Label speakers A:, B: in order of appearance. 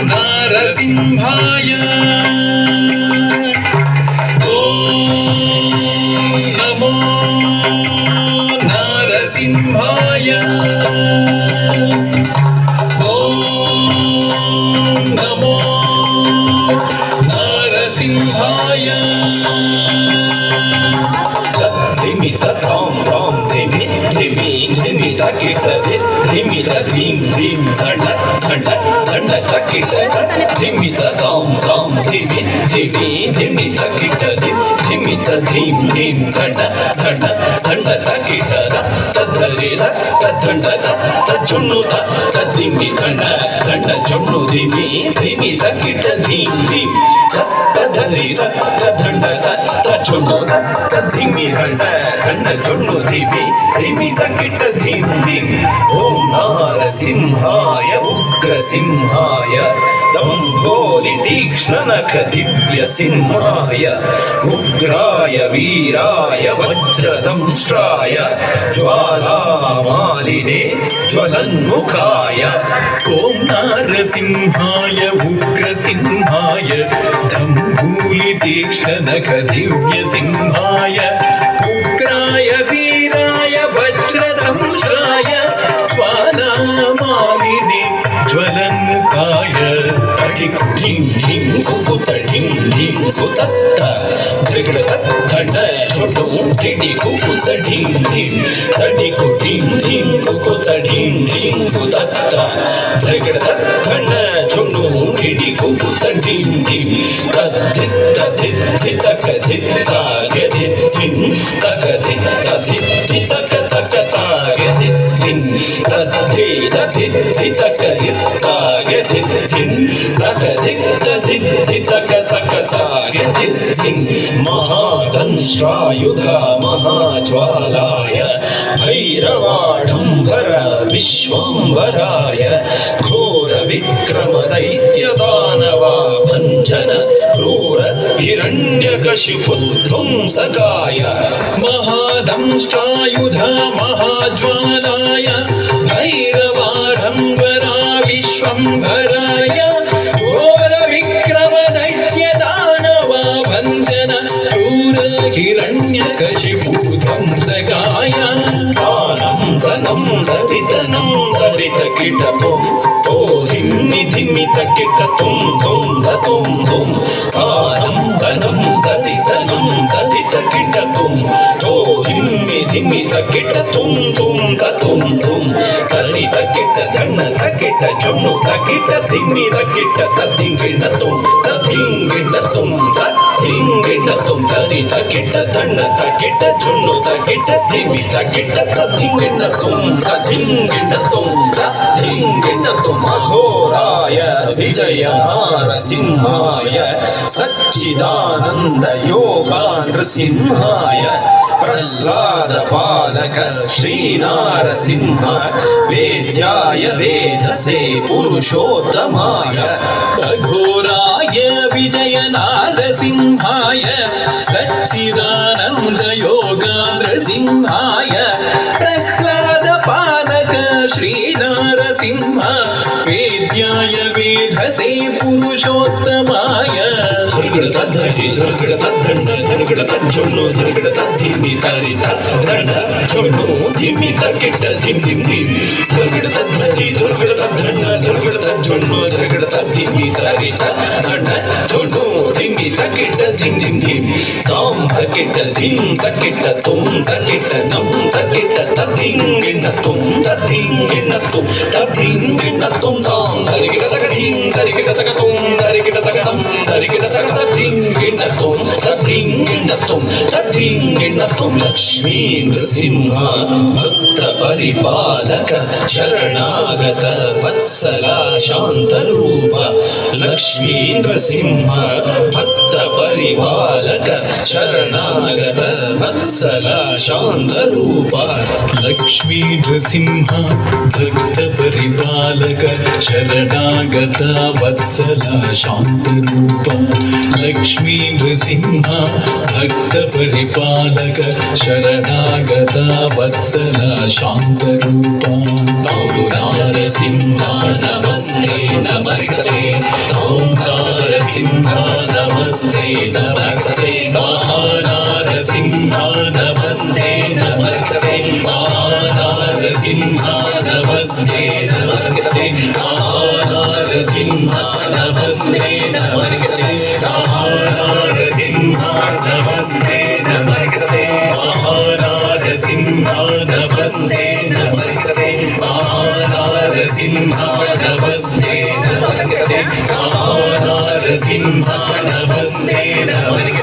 A: नारसिंहाय नमो नारसिंहाय नमो नारसिंहाय धिमि तां तां धिमि धिमि धिमि तकिट धिमि धीम धीम धण्ड धण्ड धण्ड तकिट धिमि तां तां धिमि धिमि धिमि तकिट धिमि धीम धीम धण्ड धण्ड धण्ड तकिट तद्धरे तद्धण्ड तज्जुन्नु तद्धिमि धण्ड धण्ड जुन्नु धिमि धिमि तकिट धीम धीम तद्धरे तद्धण्ड तज्जुन्नु तद्धिमि धण्ड धण्ड जुन्नु धिमि धिमि तकिट धीम धीम ओम नारसिंहाय उग्रसिंहाय दंभोलि तीक्ष्णनख दिव्यसिंहाय उग्राय वीराय वज्रदंष्ट्राय ज्वालामालिने ज्वलन्मुखाय ओम नारसिंहाय उग्रसिंहाय दंभोलि तीक्ष्णनख दिव्यसिंहाय उग्राय वीराय वज्रदंष्ट्राय ज्वालामालिने ज्वलन्मुखाय तडिकु ढिं ढिं कुकुत ढिं ढिं कुतत्त धृगड़त धण्ड झुंडु ढिडि कुकुत ढिं ढिं तडिकु ढिं ढिं कुकुत ढिं ढिं कुतत्त धृगड़त धण्ड झुंडु ढिडि कुकुत ढिं ढिं तद्धित तद्धित धितक धित्तागे धित्थिं तक धित्तधित धितक तक तागे धित्थिं तद्धि तद्धित धितक धित्तागे धित्थिं तक धित्तधित धितक तक तागे धित्थिं महादंष्ट्रायुधा महाज्वालाय भैरवाढम्बर विश्वम्भराय घोर विक्रम दैत्यदानवा भञ्जन क्रूर हिरण्यकशिपुध्वंसकाय महादंष्ट्रायुधा महाज्वालाय भैरवाढम्बरा विश्वम्भराय घोर विक्रम दैत्यदानवा भञ्जन क्रूर हिरण्यकशिपुध्वंसकाय आनं धनं दरितनं दरितकिटतुं ओ धिम्मि धिम्मि तकिटतुं तुं धतुं तुं आनं धनं दरितनं दरितकिटतुं ओ धिम्मि धिम्मि तकिटतुं तुं धतुं तुं दरितकिट धन्न तकिट जुन्नु तकिट धिम्मि तकिट तद्धिंगिणतुं तद्धिंगिणतुं तद्धिंगिणतुं दरितकिट धन्न तकिट जुन्नु तकिट धिम्मि तकिट तद्धिंगिणतुं तद्धिंगिणतुं तद्धिंगिणतुं अघोराय विजय नारसिंहाय सच्चिदानन्द योगा नृसिंहाय प्रह्लाद पालक श्रीनारसिंह वेद्याय वेधसे पुरुषोत्तमाय अघोराय विजय नारसिंहाय सच्चिदानन्द योगान्द्रसिंहाय प्रह्लाद पालक श्रीनारसिंह वेद्याय वेधसे पुरुषोत्तमाय धर्गड़त धरि धर्गड़त धण्ड धर्गड़त झुन्नु धर्गड़त धिमि तरि धण्ड झुन्नु धिमि तकिट धिम धिम धिम धर्गड़त धरि धर्गड़त धण्ड धर्गड़त झुन्नु धर्गड़त धिमि तरि धण्ड झुन्नु धिमि तकिट धिम धिम धिम तां तकिट धिं तकिट तुं तकिट नं तकिट तद्धिंगिणतुं तद्धिंगिणतुं तद्धिंगिणतुं तां धरिकिट तक धिं धरिकिट तक तुं धरिकिट तक नं धरिकिट तक तद्धिंगिणतुं तद्धिंगिणतुं तद्धिंगिणतुं लक्ष्मी नृसिंह भक्त परिपालक शरणागत वत्सला शान्तरूप लक्ष्मी नृसिंह भक्त परिपालक शरणागत वत्सला शान्तरूप लक्ष्मी नृसिंह भक्त परिपालक शरणागत वत्सला शान्तरूप लक्ष्मी नृसिंह भक्त परिपालक शरणागत वत्सला शान्तरूप नारसिंह नमः నమస్తే ఓంకారసింహ నమస్తే నమస్తే మహానారసింహ నమస్తే నమస్తే మహానారసింహ నమస్తే నమస్తే మహానారసింహ నమస్తే నమస్తే మహానారసింహ నమస్తే నమస్తే మహానారసింహ నమస్తే నమస్తే మహానారసింహ నమస్తే నమస్తే మహానారసింహ నమస్తే నమస్తే